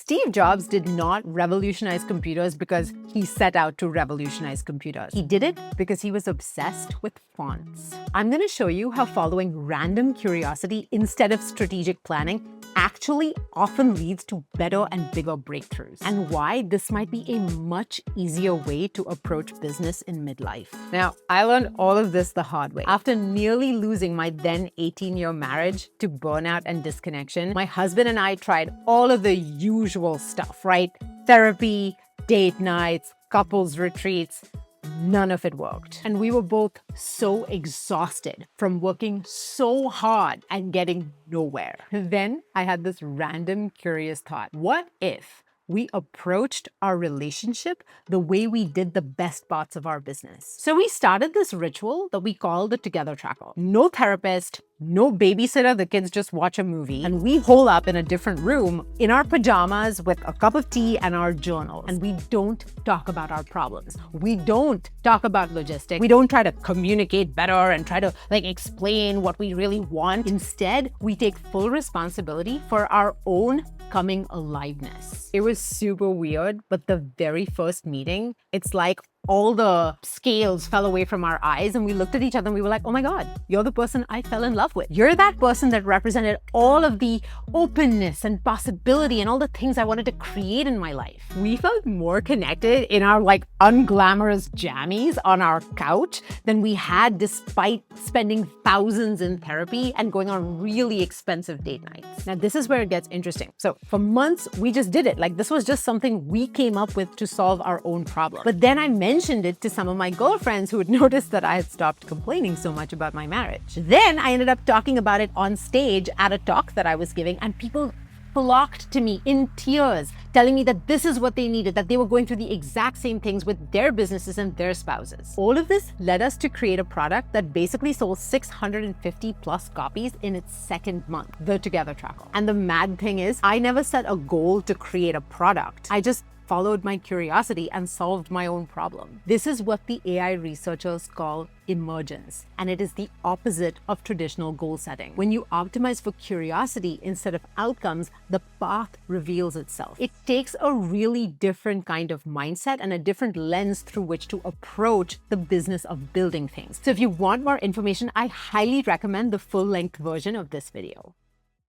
Steve Jobs did not revolutionize computers because he set out to revolutionize computers. He did it because he was obsessed with fonts. I'm going to show you how following random curiosity instead of strategic planning actually often leads to better and bigger breakthroughs, and why this might be a much easier way to approach business in midlife. Now, I learned all of this the hard way. After nearly losing my then 18-year marriage to burnout and disconnection, my husband and I tried all of the usual stuff, right? Therapy, date nights, couples retreats. None of it worked. And we were both so exhausted from working so hard and getting nowhere. Then I had this random curious thought. What if we approached our relationship the way we did the best parts of our business? So we started this ritual that we call the Together Tracker. No therapist, no babysitter, the kids just watch a movie, and we hole up in a different room in our pajamas with a cup of tea and our journals. And we don't talk about our problems. We don't talk about logistics. We don't try to communicate better and try to explain what we really want. Instead, we take full responsibility for our own coming aliveness. It was super weird, but the very first meeting, it's like all the scales fell away from our eyes and we looked at each other and we were like, oh my God, you're the person I fell in love with. You're that person that represented all of the openness and possibility and all the things I wanted to create in my life. We felt more connected in our unglamorous jammies on our couch than we had despite spending thousands in therapy and going on really expensive date nights. Now, this is where it gets interesting. So for months, we just did it. This was just something we came up with to solve our own problem. But then I mentioned it to some of my girlfriends who had noticed that I had stopped complaining so much about my marriage. Then I ended up talking about it on stage at a talk that I was giving, and people flocked to me in tears, telling me that this is what they needed, that they were going through the exact same things with their businesses and their spouses. All of this led us to create a product that basically sold 650 plus copies in its second month, the Together Tracker. And the mad thing is, I never set a goal to create a product. I just followed my curiosity and solved my own problem. This is what the AI researchers call emergence, and it is the opposite of traditional goal setting. When you optimize for curiosity instead of outcomes, the path reveals itself. It takes a really different kind of mindset and a different lens through which to approach the business of building things. So if you want more information, I highly recommend the full-length version of this video.